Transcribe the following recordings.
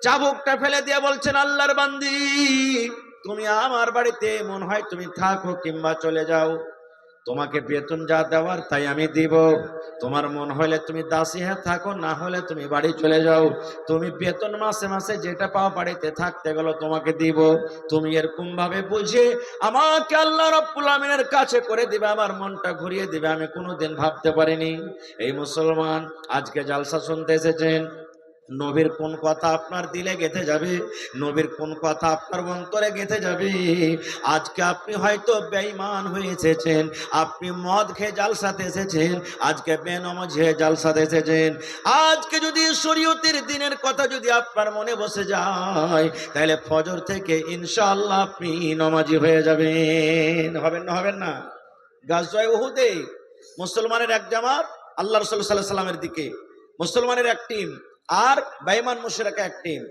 চাবুকটা ফেলে দিয়ে বলছেন, আল্লাহর বান্দি, তুমি আমার বাড়িতে মন হয় তুমি থাকো কিংবা চলে যাও, তোমাকে বেতন যা দেওয়ার তাই আমি দিব। তোমার মন হলে তুমি দাসী হয়ে থাকো, না হলে তুমি বাড়ি চলে যাও। তুমি বেতন মাসে মাসে যেটা পাও বাড়িতে থাকতে গেল তোমাকে দিব। তুমি এরকম ভাবে বুঝে আমাকে আল্লাহ রাব্বুল আমিনের কাছে করে দিবে, আমার মনটা ঘুরিয়ে দিবে, আমি কোনোদিন ভাবতে পারিনি। এই মুসলমান, আজকে জালসা শুনতে এসেছেন, নবীর কোন কথা আপনার দিলে গেঁথে যাবে, নবীর কোন কথা আপনার অন্তরে গেঁথে যাবে। আজকে আপনি হয়তো বেঈমান হয়ে এসেছেন, আপনি মদ খেয়ে জালসাতে এসেছেন, আজকে বেনামাজ হয়ে জালসাতে এসেছেন। আজকে যদি শরীয়তের দিনের কথা যদি আপনার মনে বসে যায়, তাহলে ফজর থেকে ইনশাআল্লাহ আপনি নামাজি হয়ে যাবেন। হবেন না? হবেন না? গাজওয়ায়ে উহুদে মুসলমানের এক জামাত আল্লাহ রাসূল সাল্লাল্লাহু আলাইহি সাল্লামের দিকে, মুসলমানের এক টিম আর বেঈমান মুশরিক এক টিম।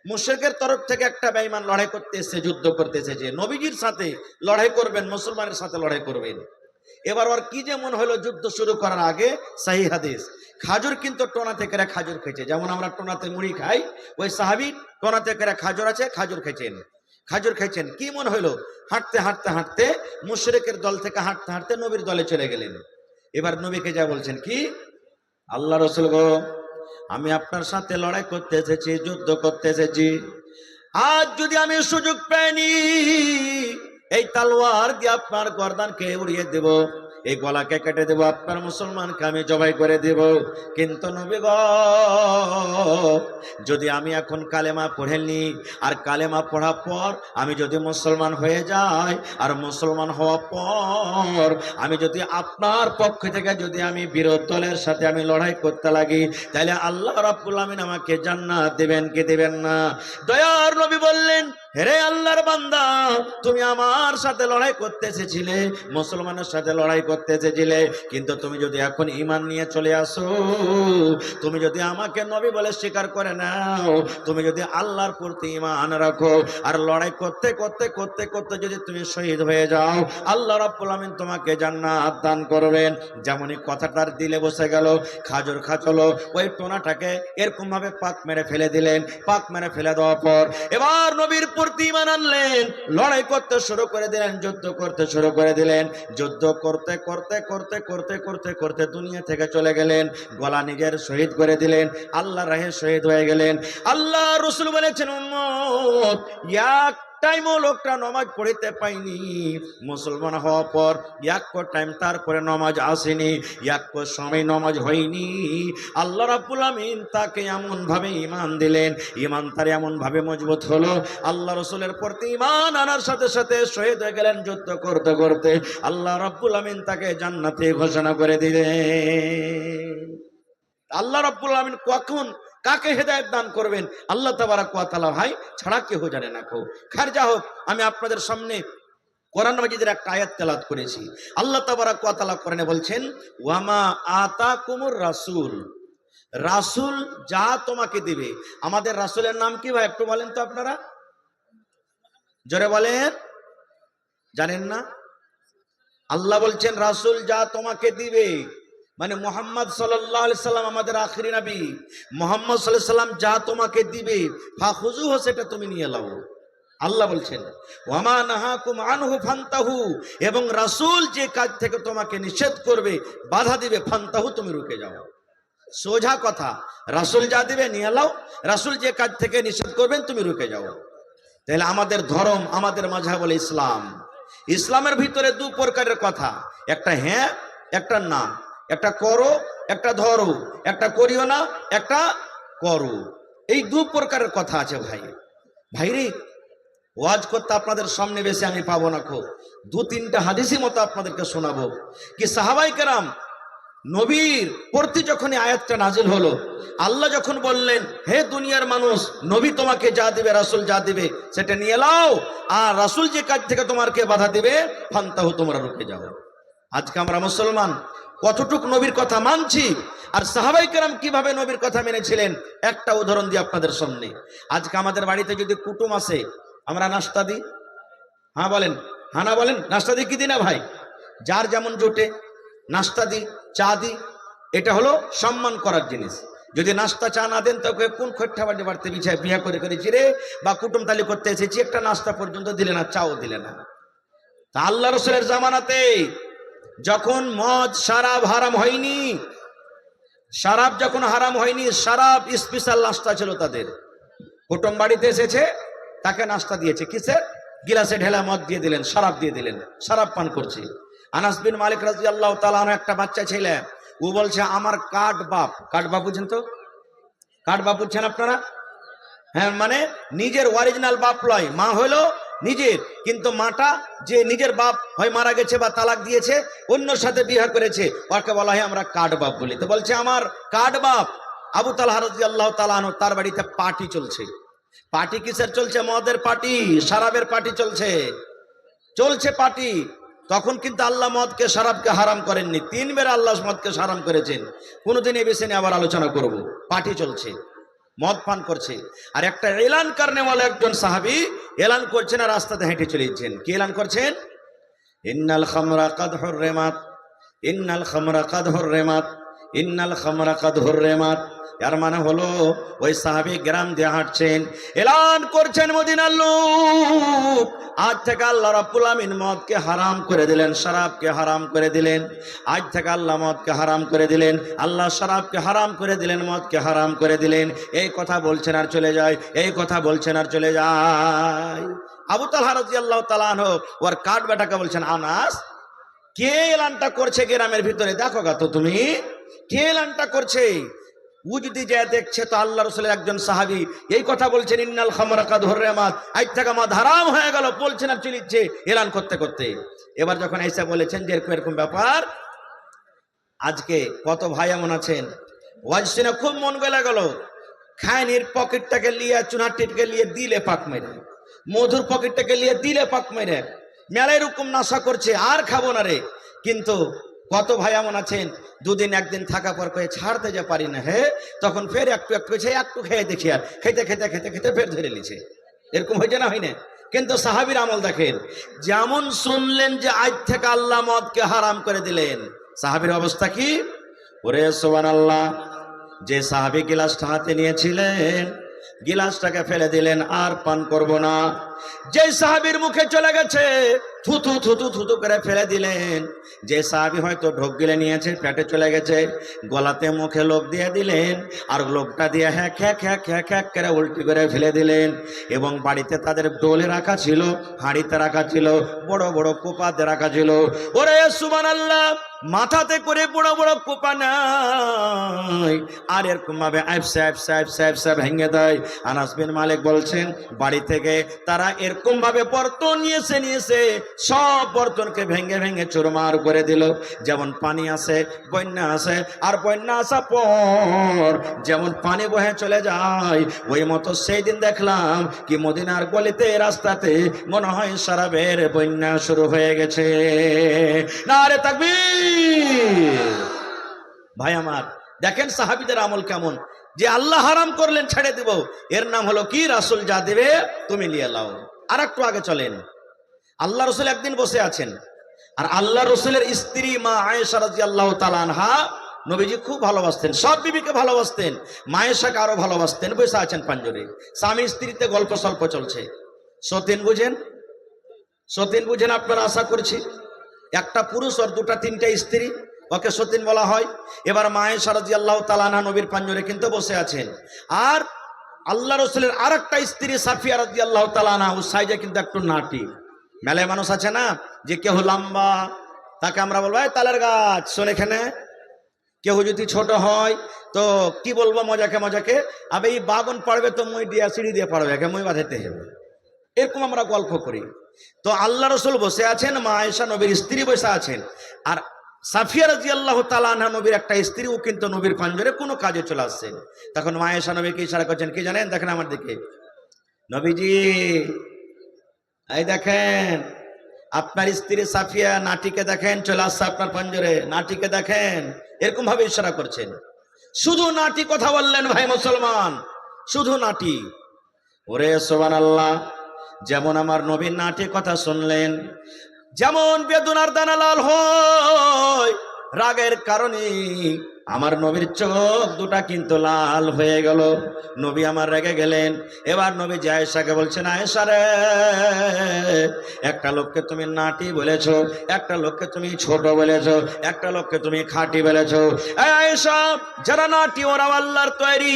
মুশরিকের তরফ থেকে একটা বেঈমান লড়াই করতে এসেছে, যুদ্ধ করতে এসেছে, নবীজির সাথে লড়াই করবেন, মুসলমানের সাথে লড়াই করবেন। এবার ওর কি যে মন হলো, যুদ্ধ শুরু করার আগে সহিহ হাদিস, খাজুর কিন্তু টোনা থেকে খাজুর খেয়েছে, যেমন আমরা টোনাতে মুড়ি খাই, ওই সাহাবী টোনা থেকে খাজুর আছে, খাজুর খেয়েছেন। খাজুর খাইছেন, কি মন হলো, হাঁটতে হাঁটতে হাঁটতে মুশরিকের দল থেকে হাঁটতে হাঁটতে নবীর দলে চলে গেলেন। এবার নবীকে যা বলছেন, কি আল্লাহ রাসূল গো, আমি আপনার সাথে লড়াই করতে এসেছি, যুদ্ধ করতে এসেছি, আজ যদি আমি সুযোগ পাইনি এই তলোয়ার দিয়ে আপনার গর্দানকে উড়িয়ে দেব, এই গলাকে কেটে দেব, আপনার মুসলমানকে আমি জবাই করে দেব। কিন্তু নবী গো, যদি আমি এখন কালেমা পড়ে নিই, আর কালেমা পড়ার পর আমি যদি মুসলমান হয়ে যাই, আর মুসলমান হওয়ার পর আমি যদি আপনার পক্ষ থেকে যদি আমি বিরোধী দলের সাথে আমি লড়াই করতে লাগি, তাহলে আল্লাহ রাব্বুল আমিন আমাকে জান্নাত দেবেন কি দেবেন না? দয়ার নবী বললেন, হে আল্লাহর বান্দা, তুমি আমার সাথে লড়াই করতে এসেছিলে, মুসলমানের সাথে লড়াই করতে এসেছিলে, কিন্তু তুমি যদি এখন ঈমান নিয়ে চলে আসো, তুমি যদি আমাকে নবী বলে স্বীকার করে নাও, তুমি যদি আল্লাহর প্রতি ঈমান রাখো, আর লড়াই করতে করতে করতে করতে যদি তুমি শহীদ হয়ে যাও, আল্লাহ রাব্বুল আমিন তোমাকে জান্নাত দান করবেন। যেমনই কথাটার দিলে বসে গেল, খাজুর খাচলো, ওই টোনাটাকে এরকম ভাবে পাক মেরে ফেলে দিলেন। পাক মেরে ফেলে দেওয়ার পর এবার নবীর প্রতি ঈমান আনলেন, লড়াই করতে শুরু করে দিলেন, যুদ্ধ করতে শুরু করে দিলেন। যুদ্ধ করতে করতে করতে করতে করতে করতে দুনিয়া থেকে চলে গেলেন, গলা নিজের শহীদ করে দিলেন, আল্লাহর রাহে শহীদ হয়ে গেলেন। আল্লাহ রাসূল বলেছেন, উম্মত, এক টাইমও লোকটা নামাজ পড়িতে পাইনি, মুসলমান হওয়ার পর এক টাইম তারপরে নামাজ আসেনি, এক সময় নামাজ হয়নি। আল্লাহ রাব্বুল আমিন তাকে এমন ভাবে ঈমান দিলেন, ঈমান তার এমন ভাবে মজবুত হলো, আল্লাহ রাসূলের প্রতি ঈমান আনার সাথে সাথে শহীদ হয়ে গেলেন। যুদ্ধ করতে করতে আল্লাহ রাব্বুল আমিন তাকে জান্নাতে ঘোষণা করে দিলেন। আল্লাহ রাব্বুল আমিন কখন কাকে হেদায়েত দান করবেন আল্লাহ তাবারক ওয়া তাআলা ভাই ছাড়া কেউ জানে না। খার যা হোক, আমি আপনাদের সামনে কোরআন মাজিদের একটা আয়াত তেলাওয়াত করেছি। আল্লাহ তাবারক ওয়া তাআলা কোরআনে বলছেন, ওয়ামা আতাকুমুর রাসূল, রাসূল যা তোমাকে দিবে। আমাদের রাসূলের নাম কি ভাই, একটু বলেন তো আপনারা, জোরে বলেন, জানেন না? আল্লাহ বলছেন রাসূল যা তোমাকে দিবে, মানে মুহাম্মদ সাল্লাল্লাহু আলাইহি সাল্লাম আমাদের আখিরি নবী, মুহাম্মদ সাল্লাল্লাহু আলাইহি সাল্লাম যা তোমাকে দিবে, ফাখুযুহু, সেটা তুমি নিয়ে নাও। আল্লাহ বলছেন, ওয়ামা নাহাকুম আনহু ফান্তাহু, এবং রাসূল যে কাজ থেকে তোমাকে নিষেধ করবে, বাধা দিবে, ফান্তাহু, তুমি রুকে যাও। সোজা কথা, রাসূল যা দিবে নিয়ে নাও, রাসূল যে কাজ থেকে নিষেধ করবেন তুমি রুকে যাও। তাহলে আমাদের ধর্ম, আমাদের মাযহাব হলো ইসলাম। ইসলামের ভিতরে দু প্রকারের কথা, একটা হ্যাঁ, একটা না, একটা করো, একটা ধরো, একটা করিও না, একটা করো। এই দু প্রকারের কথা আছে ভাই। ভাইরে, ওয়াজ করতে আপনাদের সামনে বেশি আমি পাবো না, দু তিনটা হাদিসই মতো আপনাদেরকে শোনাবো। কি সাহাবায়ে কেরাম নবীর প্রতি যখন আয়াতটা নাজিল হলো, আল্লাহ যখন বললেন, হে দুনিয়ার মানুষ, নবী তোমাকে যা দিবে, রাসূল যা দিবে সেটা নিয়ে নাও, আর রাসূল যে কাজ থেকে তোমাকে বাধা দিবে, ফান্তাহু, তোমরা রুকে যাও। আজকে আমরা মুসলমান কতটুক নবীর কথা মানছি, আর সাহাবায়ে কেরাম কিভাবে নবীর কথা মেনেছিলেন, একটা উদাহরণ দিই আপনাদের সামনে। আজকে আমাদের বাড়িতে যদি কুটুম আসে, আমরা নাস্তা দিই, হ্যাঁ বলেন, হ্যাঁ না বলেন, নাস্তা দিই কি দিই না ভাই? যার যেমন জোটে নাস্তা দিই, চা দিই, এটা হলো সম্মান করার জিনিস। যদি নাস্তা চা না দেন তোকে কোন খোট্টা বাড়ি বাড়তে বিছায় বিয়া করে করেছি রে, বা কুটুমতালি করতে এসেছি, একটা নাস্তা পর্যন্ত দিলে না, চাও দিলে না। তা আল্লাহ রসুলের জামানাতে যখন মদ শরাব হারাম হয়নি, শরাব যখন হারাম হয়নি, শরাব স্পেশাল নাস্তা ছিল তাদের। কুটুম বাড়িতে এসেছে, তাকে নাস্তা দিয়েছে, কিসের? গিলাসে ঢেলা মদ দিয়ে দিলেন, শরাব দিয়ে দিলেন, শরাব পান করছে। আনাস বিন মালিক রাদিয়াল্লাহু তাআলা আনহু একটা বাচ্চা ছেলে, ও বলছে আমার কাঠ বাপ বুঝছেন তো? কাঠ বাপ বুঝছেন আপনারা? হ্যাঁ, মানে নিজের অরিজিনাল বাপ লয়, মা হলো নিজের, কিন্তু মাটা যে নিজের বাপ হয় মারা গেছে বা তালাক দিয়েছে, অন্যর সাথে বিয়ে করেছে, ওকে বলা হয় আমরা কাঠ বাপ বলি। তো বলছে আমার কাঠ বাপ আবু তালহা রাদিয়াল্লাহু তাআলা আনহু, তার বাড়িতে পার্টি চলছে। পার্টি কিসের চলছে? মদের পার্টি, শরাবের পার্টি চলছে পার্টি। তখন কিন্তু আল্লাহ মদকে শরাবকে হারাম করেননি, 3 বার আল্লাহ মদকে হারাম করেছেন। কোনোদিন এ বিষয়ে নিয়ে আবার আলোচনা করব। পার্টি চলছে, মদ পান করছে, আর একটা এলান করনে वाला একজন সাহাবী এলান করছেন আর রাস্তাতে হেঁটে চলে যাচ্ছেন। কি এলান করছেন? ইন্নাল খামরা কাদ হুররিমাত, ইন্নাল খামরা কাদ হুররিমাত, ইন্নাল খামরা কাদ হুররিমাত। এর মানে হলো ওই সাহাবী গ্রাম দিয়ে হাঁটছেন, এলান করছেন মদিনার লোক, আজ থেকে আল্লাহ রাব্বুল আমিন মদকে হারাম করে দিলেন, শরাবকে হারাম করে দিলেন। আজ থেকে আল্লাহ মদকে হারাম করে দিলেন, আল্লাহ শরাবকে হারাম করে দিলেন, মদকে হারাম করে দিলেন। এই কথা বলছেন আর চলে যায়, এই কথা বলছেন আর চলে যায়। আবু তালহা রাদিয়াল্লাহু তাআলা আনহু ওর কাঠ বেটাকে বলছেন, আনাস কে এলানটা করছে গ্রামের ভিতরে? দেখো গা তো তুমি, কে এলানটা করছে? ও যদি যায় দেখছে তো আল্লাহ রাসূলের একজন সাহাবী এই কথা বলছেন, ইন্নাল খামরা কাদ হুররিমাত, আজ থেকে মদ হারাম হয়ে গেল, বলছেন আর চলিচ্ছে এলান করতে করতে। এবার যখন এসে বলেছেন যে এরকম এরকম ব্যাপার, আজকে কত ভাই এমন আছেন ওয়াজ শুনে খুব মন গলে গেল, খায়নির পকেটটাকে লিয়ে, চুনাটিটাকে লিয়ে দিলে পাক মেরে, মধুর পকেটটাকে লিয়ে দিলে পাক মেরে, মেলায় রকম নাশা করছে, আর খাবো না রে। কিন্তু কত ভাই এমন আছেন দুদিন একদিন থাকা পর কয়ে ছাড়তে যে পারি না, হে তখন ফের একটু একটু একটু খেয়ে দেখি, আর খেতে খেতে খেতে খেতে ফের ধরে লিছে। এরকম হয়েছে না হয় না? কিন্তু সাহাবীর আমল দেখেন, যেমন শুনলেন যে আজ থেকে আল্লাহ মদকে হারাম করে দিলেন, সাহাবীর অবস্থা কি? ওরে সুবহানাল্লাহ, যে সাহাবী গিলাসটা হাতে নিয়েছিলেন গিলাসটাকে ফেলে দিলেন, আর পান করব না। যে সাহাবীর মুখে চলে গেছে থুতু থুতু থুতু করে ফেলে দিলেন। যে সাহাবী হয়তো ঢোক গিলে নিয়েছে, পেটে চলে গেছে, গলাতে মুখে লোক দিয়ে দিলেন, আর লোকটা দিয়ে হ্যাঁ খ্যাক খ্যাক খ্যাক খ্যাক করে উল্টি করে ফেলে দিলেন। এবং বাড়িতে তাদের ডোলে রাখা ছিল, হাঁড়িতে রাখা ছিল, বড় বড় কোপাতে রাখা ছিল। ওরে সুবহানাল্লাহ, মাথাতে করে বড় বড় কোপা নাই, আর এরকম ভাবে আইফ ভেঙে দেয়। আনাস বিন মালিক বলছেন বাড়ি থেকে তারা এরকম ভাবে বর্তন নিয়েছে, সব বর্তনকে ভেঙে ভেঙে চুরমার করে দিল। যেমন পানি আসে, বন্যা আসে, আর বন্যা আসার পর যেমন পানি বহে চলে যায়, ওই মতো সেই দিন দেখলাম কি মদিনার গলিতে রাস্তাতে মনে হয় শরাবের বন্যা শুরু হয়ে গেছে। নারে তাকবীর! ভাই আমার, দেখেন সাহাবীদের আমল কেমন, যে আল্লাহ হারাম করলেন ছেড়ে দেব, এর নাম হলো কি? রাসূল যা দেবে তুমি নিয়ে লাও। আর একটু আগে চলেন, আল্লাহ রাসূল একদিন বসে আছেন, আর আল্লাহ রাসূলের স্ত্রী মা আয়েশা রাদিয়াল্লাহু তাআলা আনহা, নবীজি খুব ভালোবাসতেন, সব বিবিকে ভালোবাসতেন, মা আয়েশাকে আরো ভালোবাসতেন। বসে আছেন পাঞ্জরে, স্বামী স্ত্রীতে গল্প সল্প চলছে। সতীন বুঝেন? সতীন বুঝেন আপনারা? আশা করছি একটা পুরুষ আর দুটা তিনটা স্ত্রী, ওকে সতীন বলা হয়। এবার মা আয়েশা রাদিয়াল্লাহু তাআলা আনহা নবীর পাঞ্জরে কিন্তু বসে আছেন, আর আল্লাহ রাসূলের আরেকটা স্ত্রী সাফিয়া রাদিয়াল্লাহু তাআলা আনহা, ও সাইজে কিন্তু একটু নাটি। মেলায় মানুষ আছে না যে কেউ লম্বা, তাকে আমরা বলবো এই তালের গাছ, শোন এখানে। কেউ যদি ছোট হয় তো কি বলবো মজাকে মজাকে, আবে এই বাগন পাড়বে তো মই দিয়া সিঁড়ি দিয়ে পাড়বে, একে মই বাঁধাইতে হবে, এরকম আমরা গল্প করি। তো আল্লাহ রাসূল বসে আছেন, মা আয়েশা নবীর স্ত্রী বসে আছেন, আর সাফিয়া রাদিয়াল্লাহু তাআলা আনহা নবীর একটা স্ত্রী, ও কিন্তু নবীর পাঞ্জরে কোনো কাজে চলে আসছেন। তখন মা আয়েশা নবীকে ইশারা করছেন, কি জানেন? দেখেন আমার দিকে, নবীজি এই দেখেন আপনার স্ত্রী সাফিয়া, নাটিকে দেখেন চলে আসছে আপনার পাঞ্জরে, নাটিকে দেখেন, এরকম ভাবে ইশারা করছেন। শুধু নাটি কথা বললেন ভাই মুসলমান, শুধু নাটি। ওরে সুবহানাল্লাহ, যেমন আমার নবীর নাটি কথা শুনলেন, যেমন বেদনার দানা লাল হয় রাগের কারণে, আমার নবীর চোখ দুটা কিন্তু লাল হয়ে গেল। নবী আমার রেগে গেলেন। এবার নবী আয়েশাকে বলছেন, আয়েশা রে, একটা লোককে তুমি নাটি বলেছো, একটা লোককে তুমি ছোট বলেছো, একটা লোককে তুমি খাঁটি বলেছো। এই আয়েশা, যারা নাটি ওরাও আল্লাহর তৈরি,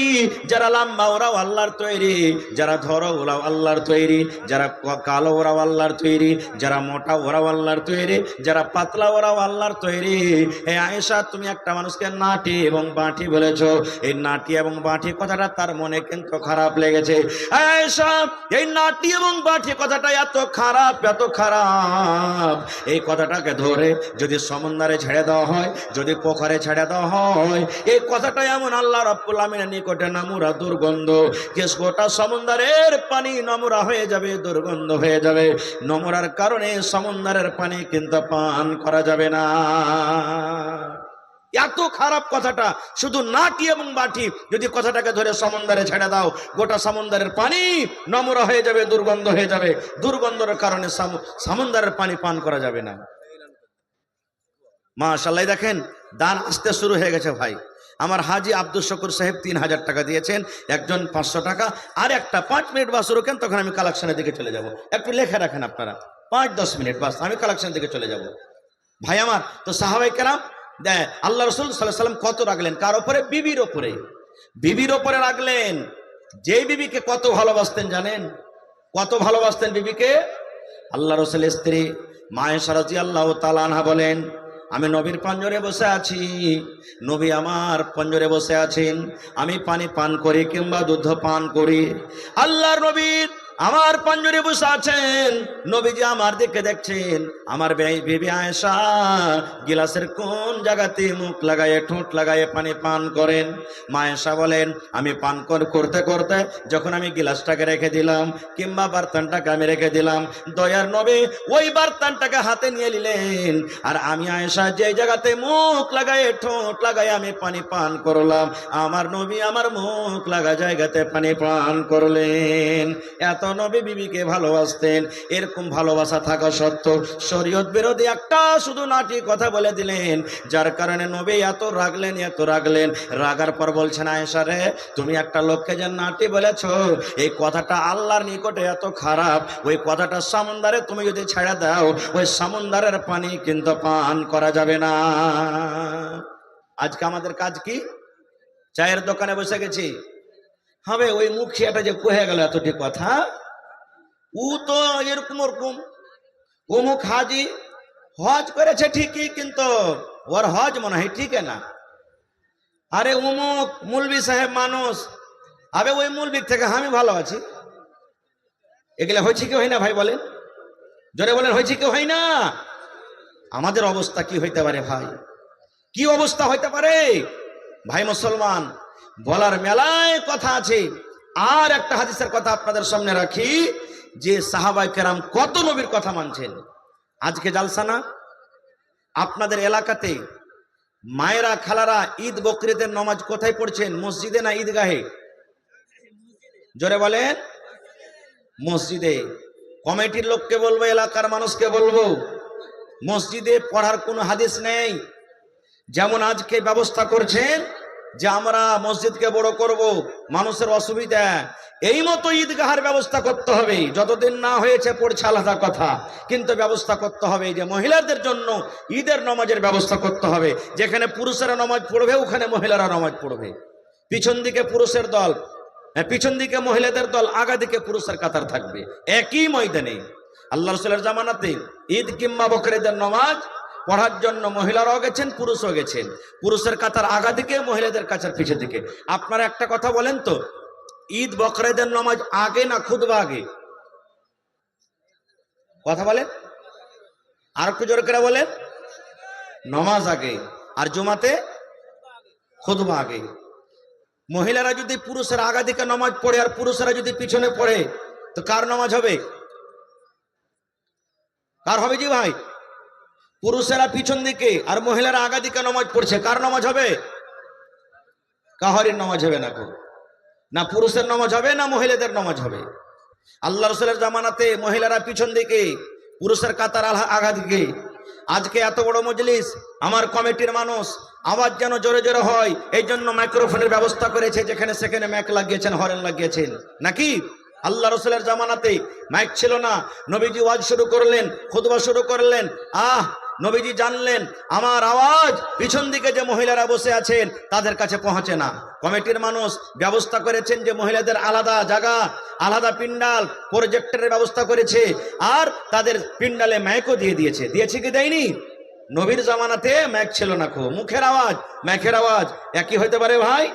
যারা লম্বা ওরাও আল্লাহর তৈরি, যারা ধরো ওরাও আল্লাহর তৈরি, যারা কালো ওরাও আল্লাহর তৈরি, যারা মোটা ওরাও আল্লাহর তৈরি, যারা পাতলা ওরাও আল্লাহর তৈরি। এই আয়েশা, তুমি একটা মানুষকে নাটি এবং বাঁটি বলেছো। এই নাটি এবং বাঁটি কথাটা তার মনে কিন্তু খারাপ লেগেছে। আয়েশা, এই নাটি এবং বাঁটি কথাটা এত খারাপ, এত খারাপ, এই কথাটাকে ধরে যদি সমুদ্রে ছেড়ে দেওয়া হয়, যদি পোখরে ছেড়ে দেওয়া হয়, এই কথাটা এমন আল্লাহ রাব্বুল আমিনের নিকটে নোংরা দুর্গন্ধ, যে গোটা সমুদ্রের পানি নোংরা হয়ে যাবে, দুর্গন্ধ হয়ে যাবে। নোংরার কারণে সমুদ্রের পানি কিন্তু পান করা যাবে না। এত খারাপ কথাটা। শুধু নাটি এবং বাটি যদি কথাটাকে ধরে সমুদ্রে ছেড়ে দাও, গোটা সমুদ্রের পানি নোংরা হয়ে যাবে, দুর্গন্ধ হয়ে যাবে। দুর্গন্ধের কারণে সমুদ্রের পানি পান করা যাবে না। মাশাআল্লাহ, দেখেন দান আসতে শুরু হয়ে গেছে ভাই। আমার হাজি আব্দুল শকুর সাহেব 3000 টাকা দিয়েছেন, একজন 500 টাকা। আর একটা 5 মিনিট বাস রোকেন, তখন আমি কালেকশনের দিকে চলে যাব। একটু লেখা রাখেন আপনারা, 5-10 মিনিট বাস, আমি কালেকশনের দিকে চলে যাব। ভাই আমার, তো সাহাবায়ে কেরাম আল্লাহ রাসূল সাল্লাল্লাহু আলাইহি ওয়াসাল্লাম কত রাখলেন কার উপরে? বিবির উপরে। বিবির উপরে রাখলেন। যে বিবিকে কত ভালোবাসতেন জানেন? কত ভালোবাসতেন বিবিকে? আল্লাহ রাসূলের স্ত্রী মা আয়েশা রাদিয়াল্লাহু তাআলা আনহা বলেন, আমি নবীর পঞ্জরে বসে আছি, নবী আমার পঞ্জরে বসে আছেন, আমি পানি পান করি কিংবা দুধ পান করি, আল্লাহর নবী আমার পঞ্জরে বসে আছেন, নবীজি আমার দিকে দেখছেন। আমার বিবি আয়েশা গিলাসের কোন জায়গাতে মুখ লাগায়ে, ঠোঁট লাগায়ে পানি পান করেন। মা আয়েশা বলেন, আমি পান করতে করতে যখন আমি গিলাসটাকে রেখে দিলাম কিংবা বার্তানটাকে আমি রেখে দিলাম, দয়ার নবী ওই বার্তানটাকে হাতে নিয়ে নিলেন। আর আমি আয়েশা যে জায়গাতে মুখ লাগায়ে, ঠোঁট লাগায়ে আমি পানি পান করলাম, আমার নবী আমার মুখ লাগা জায়গাতে পানি পান করলেন। এত নবী বিবিকে ভালোবাসতেন। এরকম ভালোবাসা থাকা সত্ত্বেও শরীয়ত বিরোধী একটা শুধু নাটি কথা বলে দিলেন, যার কারণে নবী এত রাগলেন, এত রাগলেন। রাগার পর বলছেন, আয়েশা রে, তুমি একটা লোককে যে নাটি বলেছো, এই কথাটা আল্লাহর নিকটে এত খারাপ, ওই কথাটা সমুদ্রে তুমি যদি ছেড়ে দাও, ওই সমুদ্রের পানি কিন্তু পান করা যাবে না। আজকে আমাদের কাজ কি? চায়ের দোকানে বসে গেছি, হবে ওই মুখিয়াটা যে কহে গেল এতটি কথা, ও তো এরকম ওরকম, অমুক হাজি হজ করেছে ঠিকই, কিন্তু ওর হজ মনে হয় ঠিক না। আরে অমুক মুলবি সাহেব মানুষ, আবে ওই মুলবির থেকে আমি ভালো আছি। এগুলো হয়েছে কি হয় না ভাই? বলেন, জোরে বলেন, হয়েছে কি হয় না? আমাদের অবস্থা কি হইতে পারে ভাই? কি অবস্থা হইতে পারে ভাই মুসলমান? বলার মেলায় কথা আছে। আর একটা হাদিসের কথা আপনাদের সামনে রাখি, যে সাহাবায়ে কেরাম কত নবীর কথা মানছেন। আজকে জালসা না? আপনাদের এলাকাতে মায়েরা খালারা ঈদ বকরিদের নামাজ কোথায় পড়ছেন? মসজিদে না ঈদগাহে? জোরে বলেন। মসজিদে। কমিটির লোককে বলবো, এলাকার মানুষকে বলবো, মসজিদে পড়ার কোনো হাদিস নেই। যেমন আজকে ব্যবস্থা করছেন যে আমরা মসজিদকে বড় করব, মানুষের অসুবিধা, এই মতো ঈদগাহের ব্যবস্থা করতে হবে। যতদিন না হয়েছে পড়ছে আলাদা কথা, কিন্তু ব্যবস্থা করতে হবে যে মহিলাদের জন্য ঈদের নামাজের ব্যবস্থা করতে হবে। যেখানে পুরুষেরা নামাজ পড়বে ওখানে মহিলারা নামাজ পড়বে। পিছন দিকে পুরুষের দল, পিছন দিকে মহিলাদের দল, আগা দিকে পুরুষের কাতার থাকবে একই ময়দানে। আল্লাহ রাসূলের জামানাতে ঈদ কিংবা বকরিদের নামাজ পড়ার জন্য মহিলারাও গেছেন, পুরুষও গেছেন। পুরুষের কাতার আগা দিকে, মহিলাদের কাতার পিছের দিকে। আপনারা একটা কথা বলেন তো, ঈদ বকরিদের নামাজ আগে না খুতবা আগে? কথা বলেন, আর একটু জোরে করে বলেন। নামাজ আগে, আর জুমাতে খুতবা আগে। মহিলারা যদি পুরুষের আগা দিকে নামাজ পড়ে আর পুরুষেরা যদি পিছনে পড়ে, তো কার নামাজ হবে? কার হবে জি ভাই? পুরুষেরা পিছন দিকে আর মহিলারা আগা দিকে নামাজ পড়ছে, কার নামাজ হবে? কাহারির নামাজ হবে না। না পুরুষের নামাজ হবে না মহিলাদের নামাজ হবে। আল্লাহ রাসূলের জামানাতে মহিলারা পিছন দিকে, পুরুষের কাতার আগা দিকে। আজকে এত বড় মজলিস, আমার কমিটির মানুষ, আওয়াজ যেন জোরে জোরে হয়, এই জন্য মাইক্রোফোনের ব্যবস্থা করেছে, যেখানে সেখানে মাইক লাগিয়েছেন, হরেন লাগিয়েছেন নাকি? আল্লাহ রসুলের জামানাতে মাইক ছিল না, নবীজি ওয়াজ শুরু করলেন, খুতবা শুরু করলেন, নবীজি জানলেন আমার আওয়াজ পিছন দিকে যে মহিলারা বসে আছেন তাদের কাছে পৌঁছে না। কমিটির মানুষ ব্যবস্থা করেছেন যে মহিলাদের আলাদা জায়গা, আলাদা পিন্ডাল, প্রজেক্টরের ব্যবস্থা করেছে, আর তাদের পিন্ডালে মাইকও দিয়ে দিয়েছে কি দেয়নি? নবীর জামানাতে মাইক ছিল না, খুব মুখের আওয়াজ মাইকের আওয়াজ একই হইতে পারে ভাই?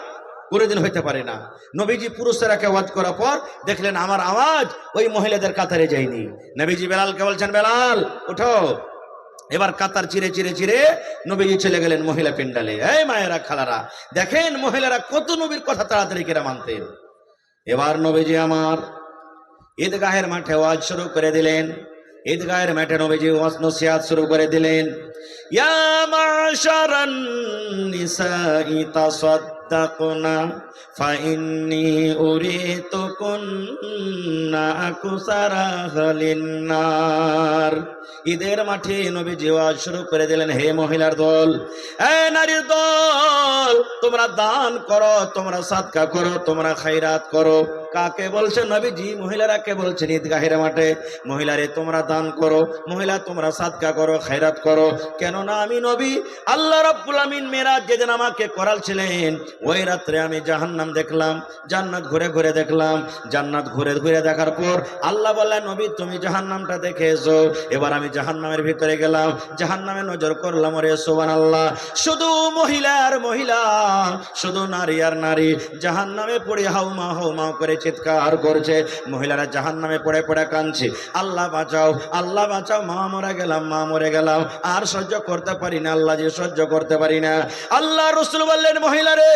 কোনোদিন হইতে পারে না। নবীজি পুরুষেরাকে ওয়াজ করার পর দেখলেন আমার আওয়াজ ওই মহিলাদের কাতারে যায়নি। নবীজি বেলালকে বলছেন, বেলাল উঠো। এবার কাতার চিরে চিরে চিরে নবীজি চলে গেলেন মহিলা পিন্ডালে। এই মায়েরা খালারা, দেখেন মহিলারা কত নবীর কথা তাড়াতাড়ি করে মানতেন। এবার নবীজি আমার ঈদগাহের মাঠে ওয়াজ শুরু করে দিলেন। ঈদগাহের মাঠে নবীজি ওয়াজ নসিহত শুরু করে দিলেন। ইয়া মাশারান নিসাই তাসাদ্দাকনা ফাইন্নী উরিতুকুন্না আকসারা লিন্নার। ঈদের মাঠে নবীজি ওয়াজ শুরু করে দিলেন, হে মহিলার দল, হে নারীর দল, তোমরা দান করো, তোমরা সাদকা করো, তোমরা খায়রাত করো। কাকে বলছেন নবীজি? মহিলারাকে বলছেন ঈদগাহের মাঠে, মহিলারে তোমরা দান করো, মহিলা তোমরা সাদকা করো, খায়রাত করো। কেননা আমি নবী আল্লাহ রাব্বুল আমিন মেরাজ যেদিন আমাকে করালছিলেন, ওই রাত্রে আমি জাহান্নাম দেখলাম, জান্নাত ঘুরে ঘুরে দেখলাম। জান্নাত ঘুরে ঘুরে দেখার পর আল্লাহ বললেন, নবী তুমি জাহান্নামটা দেখে এসো। এবার আমি জাহান্নামের ভিতরে গেলাম, জাহান্নামে নজর করলাম, ওরে সুবহানাল্লাহ, শুধু মহিলা আর মহিলা, শুধু নারী আর নারী জাহান্নামে পড়ে হাউমা হাউমা করে চিৎকার করছে। মহিলারা জাহান্নামে পড়ে পড়ে কাঁদছে, আল্লাহ বাঁচাও, আল্লাহ বাঁচাও, মা মরে গেলাম, মা মরে গেলাম, আর সহ্য করতে পারি না আল্লাহ, যে সহ্য করতে পারি না। আল্লাহ রাসূল বললেন, মহিলারে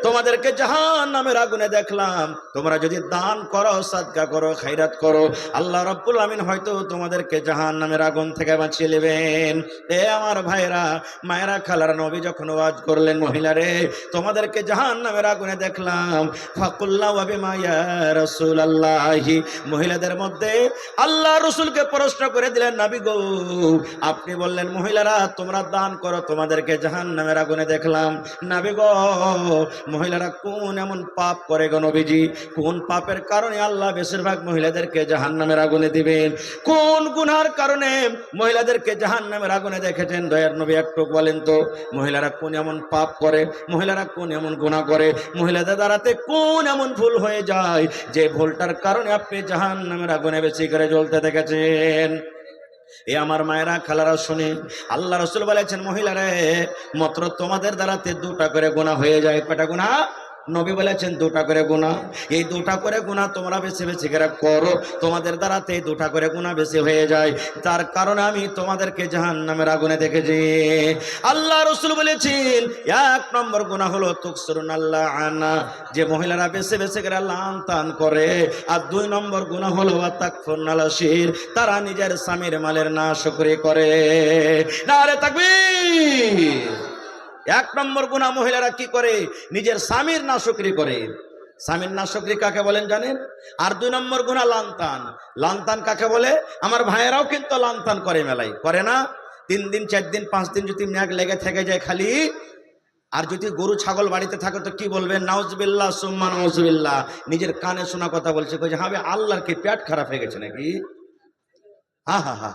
তোমাদেরকে জাহান্নামের আগুনে দেখলাম, তোমরা যদি দান করো, সাদকা করো, খায়রাত করো, আল্লাহ রাব্বুল আমিন হয়তো তোমাদেরকে জাহান্নামের আগুন থেকে বাঁচিয়ে নেবেন। এ আমার ভাইরা, মায়েরা, খালারা, নবী যখন ওয়াজ করলেন, মহিলারে তোমাদেরকে জাহান্নামের আগুনে দেখলাম, ফাকুল্লা ওয়া বিমা ইয়া রাসূলুল্লাহি, মহিলাদের মধ্যে আল্লাহ রাসূলকে প্রশ্ন করে দিলেন, নবী গো আপনি বললেন মহিলারা তোমরা দান করো, তোমাদেরকে জাহান্নামের আগুনে দেখলাম, নবী গো মহিলারা কোন এমন পাপ করে গো নবীজি? কোন পাপের কারণে আল্লাহ বেশিরভাগ মহিলাদেরকে জাহান্নামের আগুনে দিবেন? কোন গুনার কারণে মহিলাদেরকে জাহান্নামের আগুনে দেখেছেন? দয়ার নবী একটু বলেন তো, মহিলারা কোন এমন পাপ করে, মহিলারা কোন এমন গুনাহ করে, মহিলাদের দ্বারাতে কোন এমন ভুল হয়ে যায় যে ভুলটার কারণে আপনি জাহান্নামের আগুনে বেশি করে জ্বলতে দেখেছেন? এ আমার মায়েরা, খালারা, শুনে আল্লাহ রাসূল বলেছেন, মহিলারা মাত্র তোমাদের দ্বারাতে দুটা করে গুনাহ হয়ে যায়। কয়টা গুনাহ? নবী বলেছেন দুটা করে গুনাহ। এই দুটা করে গুনাহ তোমরা বেশি বেশি করে করো, তোমাদের দ্বারাতে দুটা করে গুনাহ বেশি হয়ে যায়, তার কারণে আমি তোমাদেরকে জাহান্নামের আগুনে দেখেছি। আল্লাহ রাসূল বলেছেন, এক নম্বর গুনাহ হলো তুকসিরুনাল্লাহ আনা, যে মহিলারা বেশি বেশি করে লান তান করে। আর দুই নম্বর গুনাহ হলো তাকফুরনাল আশির, তারা নিজের স্বামীর মালের নাশকরি করে। নারে তাকবীর। এক নম্বর গুনাহ মহিলারা কি করে? নিজের স্বামীর নাশকরি করে। স্বামীর নাশকরি কাকে বলেন জানেন? আর দুই নম্বর গুনাহ লানতান। লানতান কাকে বলে? আমার ভাইয়েরাও কিন্তু লানতান করে, মেলায় করে না? 3 দিন 4 দিন 5 দিন যদি ম্যাগ লেগে থেকে যায় খালি, আর যদি গরু ছাগল বাড়িতে থাকে তো কি বলবেন? নাউজুবিল্লাহ সুম্মা নাউজুবিল্লাহ। নিজের কানে শোনা কথা বলছে, কইছে হবে আল্লাহর কি পেট খারাপ হয়ে গেছে নাকি? হা হা হা।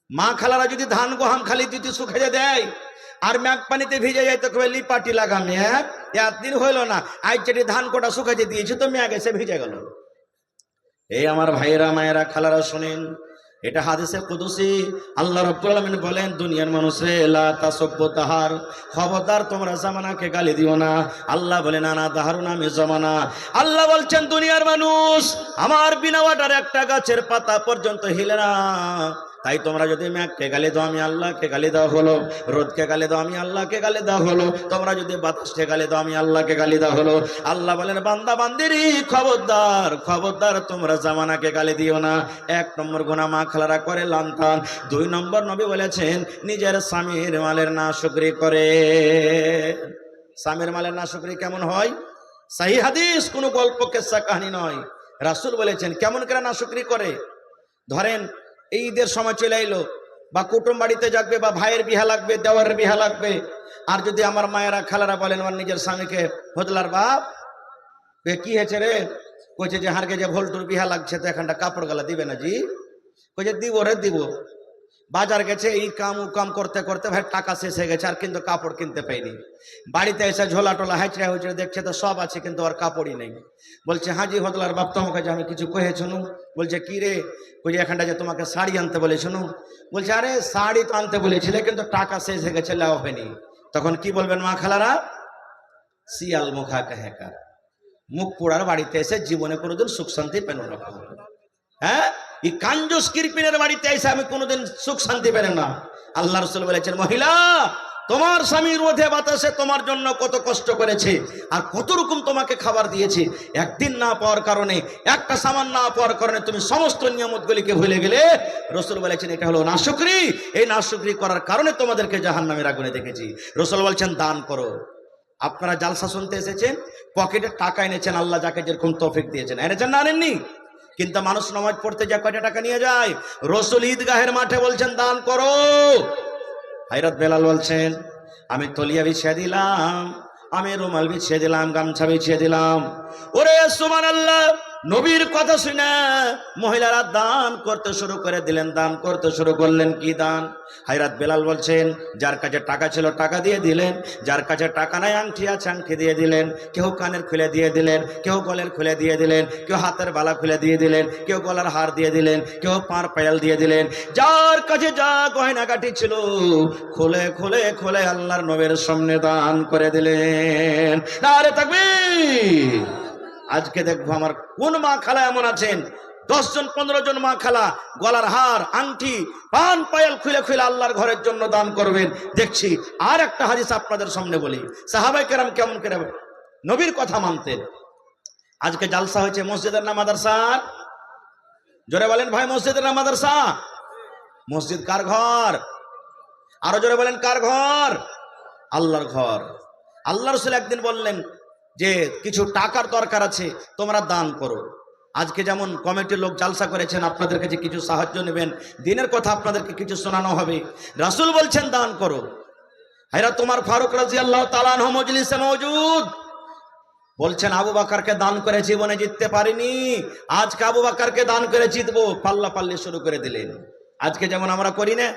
মা খালারা যদি ধান গোহাম খালি যদি শুকিয়ে দেয় আর ম্যাগ পানিতে ভিজে যায় তো কবে লিপাটি লাগা ম্যাগ, একদিন হইল না, আজ যেটি ধান কোটা শুকাইতে দিয়েছে তো ম্যাগ এসে ভিজে গেল। এই আমার ভাইয়েরা, মায়েরা, খালারা শুনেন, এটা হাদিসে কুদসি। আল্লাহ রাব্বুল আলামিন বলেন, দুনিয়ার মানুষে লা তাসাব্বু তাহার, খবরদার তোমরা জামানাকে গালি দিও না। আল্লাহ বলেন, আনা তাহারুন, আমি জামানা। আল্লাহ বলছেন, দুনিয়ার মানুষ আমার বিনা ওয়াটার একটা গাছের পাতা পর্যন্ত হিলে না, তাই তোমরা যদি মেঘকে গালি দাও আমি আল্লাহকে গালি দেওয়া হলো, রোদকে গালি দাও আমি আল্লাহকে গালি দেওয়া হলো, তোমরা যদি বাতাসকে গালি দাও আমি আল্লাহকে গালি দেওয়া হলো। আল্লাহ বলেন, বান্দা বান্দিরি খবরদার, খবরদার তোমরা জামানাকে গালি দিও না। এক নম্বর গুনাহ মা খালারা করে লানতান। দুই নম্বর নবী বলেছেন নিজের স্বামীর মালের নাশকরি করে। স্বামীর মালের নাশকরি কেমন হয়? সহিহ হাদিস, কোনো গল্প কিসসা কাহিনী নয়। রাসূল বলেছেন কেমন করে নাশকরি করে। ধরেন এই ঈদের সময় চলে এলো, বা কুটুম বাড়িতে যাবে, বা ভাইয়ের বিহা লাগবে, দেওয়ারের বিহা লাগবে, আর যদি আমার মায়েরা খালারা বলেন আমার নিজের স্বামীকে, হদলার বাপ কি হয়েছে রে, কইছে যে হারকে যে ভোল্টুর বিহা লাগছে, তো এখানটা কাপড় গালা দিবে না জি, কইছে দিব রে দিব। বাজার গেছে, এই কাম ও কাম করতে করতে ভাই টাকা শেষ হয়ে গেছে, আর কিন্তু কাপড় কিনতে পাইনি। বাড়িতে এসে ঝোলা টোলা হাইচড়া হুচড়ে দেখছে তো সব আছে, কিন্তু আর কাপড়ই নেই। বলছে হাজি হদলার বাপ তোমাকে যে আমি কিছু কহে শুনু। বলছে কি রে? বলছে এখানটা যে তোমাকে শাড়ি আনতে বলে শুনু। বলছে আরে শাড়ি তো আনতে বলেছিলে, কিন্তু টাকা শেষ হয়ে গেছে, লাও হয়নি। তখন কি বলবেন মা খালারা? শিয়াল মুখা কাহেকার, মুখ পোড়ার বাড়িতে এসে জীবনে কোনোদিন সুখ শান্তি পেল না। হ্যাঁ, এই কাঞ্জুস কিরপিনের বাড়িতে এসে আমি কোনোদিন সুখ শান্তি পেল না। আল্লাহ রাসূল বলেছেন, মহিলা তোমার স্বামী রোদে বাতাসে তোমার জন্য কত কষ্ট করেছে, আর কত রকম তোমাকে খাবার দিয়েছে, একদিন না পাওয়ার কারণে, একটা সামান না পাওয়ার কারণে তুমি সমস্ত নিয়ামতগুলিকে ভুলে গেলে। রাসূল বলেছেন এটা হলো নাশুকরি, এই নাশুকরি করার কারণে তোমাদেরকে জাহান্নামের আগুনে দেখেছি। রাসূল বলছেন দান করো। আপনারা জালসা শুনতে এসেছেন, পকেটে টাকা এনেছেন, আল্লাহ যাকে যেরকম তৌফিক দিয়েছেন, এনেছেন না আনেননি? কিন্তু মানুষ নামাজ পড়তে যা কয়টা টাকা নিয়ে যায়, রাসূল ঈদগাহের মাঠে বলছেন দান করো। হযরত বেলাল বলছেন আমি তলিয়া বিছিয়ে দিলাম, আমি রুমাল বিছিয়ে দিলাম, গামছা বিছিয়ে দিলাম। ওরে সুবহানাল্লাহ, নবীর কথা শুনে মহিলারা দান করতে শুরু করে দিলেন, দান করতে শুরু করলেন। কি দান? হযরত বেলাল বলছেন যার কাছে টাকা ছিল টাকা দিয়ে দিলেন, যার কাছে টাকা নাই আংটি আছে আংটি দিয়ে দিলেন, কেউ কানের খুলে দিয়ে দিলেন, কেউ গলের খুলে দিয়ে দিলেন, কেউ হাতের বালা খুলে দিয়ে দিলেন, কেউ গলার হার দিয়ে দিলেন, কেউ পাঁর পায়াল দিয়ে দিলেন। যার কাছে যা গয়নাগাটি ছিল খুলে খুলে খুলে আল্লাহর নবীর সামনে দান করে দিলেন। নারে তাকবীর। আজকে দেখবো আমার কোন মা খালা এমন আছেন, 10 জন 15 জন মা খালা গলার হার আংটি পান পায়াল খুলে খুলে আল্লাহর ঘরের জন্য দান করবেন দেখছি। আর একটা হাদিস আপনাদের সামনে বলি, সাহাবায়ে কেরাম কেমন করে নবীর কথা মানতেন। আজকে জালসা হয়েছে মসজিদের না মাদ্রাসা? জোরে বলেন ভাই, মসজিদের না মাদ্রাসা? মসজিদ কার ঘর? আরো জোরে বলেন কার ঘর? আল্লাহর ঘর। আল্লাহ রাসূল একদিন বললেন যে কিছু টাকার দরকার আছে, তোমরা দান করো। আজকে যেমন কমিটির লোক জালসা করেছেন, আপনাদের কাছে কিছু সাহায্য নেবেন, দিনের কথা আপনাদেরকে কিছু শোনানো হবে, রাসূল বলছেন দান করো। হযরত ওমর ফারুক রাদিয়াল্লাহু তাআলা আনহু মজলিসে মওজুদ, বলছেন আবু বকরকে দান করে জীবনে জিততে পারিনি, আজকে আবু বকরকে দান করে জিতবো। পাল্লা পাল্লি শুরু করে দিলেন। আজকে যেমন আমরা করি না,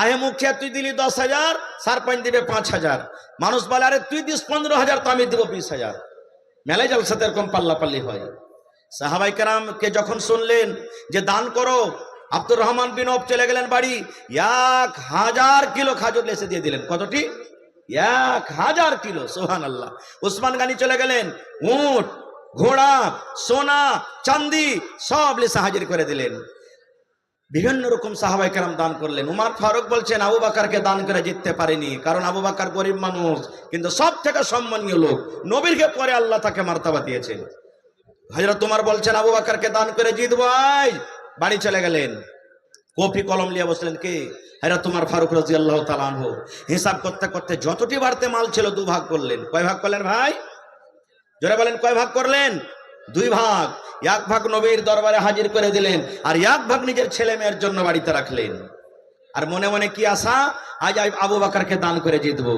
আহে মুখিয়া তুই দিলি 10,000, সারপঞ্চ দিবে 5,000, মানুষ বলে আরে তুই দিস 15,000 তো আমি দিব 20,000। মেলায় জালসাতে এরকম পাল্লা পাল্লি হয়। সাহাবায়ে কেরামকে যখন শুনলেন যে দান করো, আব্দুর রহমান বিন আওফ চলে গেলেন বাড়ি, 1000 কিলো খাজুর লেসে দিয়ে দিলেন। কতটি? 1000 কিলো। সুবহানাল্লাহ। উসমান গানি চলে গেলেন, উট ঘোড়া সোনা চাঁদি সব লেসে হাজির করে দিলেন। বিভিন্ন রকম সাহাবায়ে কেরাম দান করলেন। উমর ফারুক বলছেন আবু বকরকে দান করে জিততে পারিনি, কারণ আবু বকর গরিব মানুষ, কিন্তু সব থেকে সম্মানীয় লোক, নবীরকে পরে আল্লাহ তাকে মার্তবা দিয়েছেন। হযরত ওমর বলছেন আবু বকরকে দান করে জিতবো। বাড়ি চলে গেলেন, কপি কলম নিয়ে বসলেন। কে? হযরত ওমর ফারুক রাদিয়াল্লাহু তাআলা আনহু। হিসাব করতে করতে যতটি বাড়তে মাল ছিল 2 ভাগ করলেন। কয় ভাগ করলেন ভাই? জোরে বলেন কয় ভাগ করলেন? 2 ভাগ। 1 ভাগ নবীর দরবারে হাজির করে দিলেন, আর 1 ভাগ নিজের ছেলে মেয়ের জন্য বাড়িতে রাখলেন। আর মনে মনে কি আশা, আজ আবু বকরকে দান করে জিতবো।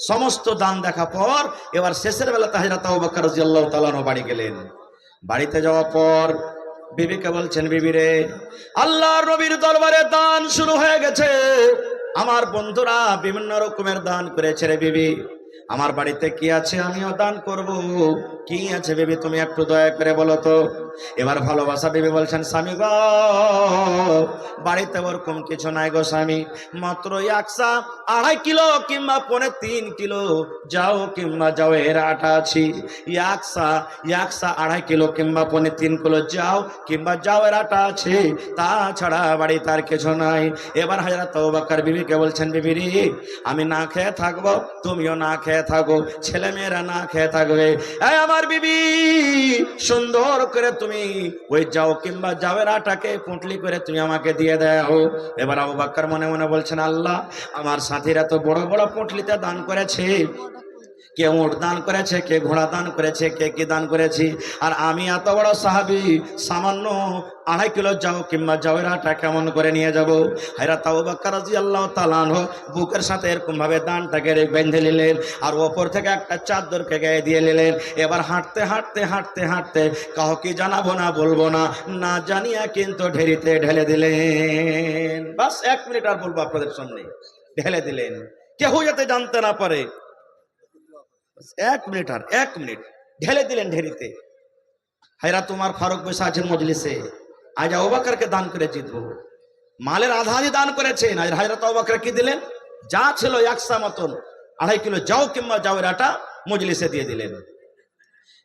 সমস্ত দান দেখা পর এবার শেষের বেলাতে হযরত আবু বকর রাদিয়াল্লাহু তাআলা আনহু বাড়ি গেলেন। বাড়িতে যাওয়ার পর বিবিকে বলছেন, বিবি রে, আল্লাহর নবীর দরবারে দান শুরু হয়ে গেছে, আমার বন্ধুরা বিভিন্ন রকমের দান করেছে রে বিবি, আমার বাড়িতে কি আছে আমিও দান করব। কি আছে বিবি তুমি একটু দয়া করে বলো তো। এবার ভালোবাসা বিবি বলছেন, স্বামী গো বাড়িতে ওরকম কিছু নাই গো স্বামী, মাত্র 1.5 কিলো কিংবা 3.5 কিলো যাও কিংবা যাও এর আটা আছে, 1.5 কিলো কিংবা 3.5 কিলো যাও কিংবা যাও এর আটা আছে, তাছাড়া বাড়ি তার কিছু নাই। এবার হযরত আবু বকর বিবিকে বলছেন, বিবি রে আমি না খেয়ে থাকবো, তুমিও না খেয়ে থাকো, ছেলে মেয়েরা না খেয়ে থাকবে। এই আমার বিবি সুন্দর করে তুমি ওই যাও কিংবা যাওয়ের আটাকে পুঁটলি করে তুমি আমাকে দিয়ে দাও। এবার আবু বকর মনে মনে বলছেন, আল্লাহ আমার সাথীরা তো বড় বড় পুঁটলিতে দান করেছে, কে উট দান করেছে, কে ঘোড়া দান করেছে, কে কি দান করেছি। আর আমি এত বড় সাহাবী সামান্য 2.5 কিলো যাও কিংবা যাওয়ের আটা কেমন করে নিয়ে যাব। হযরত আবু বকর রাদিয়াল্লাহু তাআলা আনহু বুকের সাথে এরকম ভাবে দানটাকে বেঁধে নিলেন আর ওপর থেকে একটা চাদরকে গায়ে দিয়ে নিলেন। এবার হাঁটতে হাঁটতে হাঁটতে হাঁটতে কাউকে জানাবো না, বলবো না, না জানিয়া কিন্তু ঢেরিতে ঢেলে দিলেন। বাস 1 মিনিট আর বলবো আপনাদের সামনে। ঢেলে দিলেন, কেউ যাতে জানতে না পারে। 1 মিনিট আর 1 মিনিট ঢেলে দিলেন ঢেরিতে। হযরত উমর ফারুক বসে আছেন মজলিসে। আজ আবু বকরকে দান করে জিতবো। মালের আধা আধি দান করেছেন। আর হযরত আবু বকর কি দিলেন? যা ছিল 100 মতন 2.5 কিলো যাও কিংবা যাওয়ের আটা মজলিসে দিয়ে দিলেন।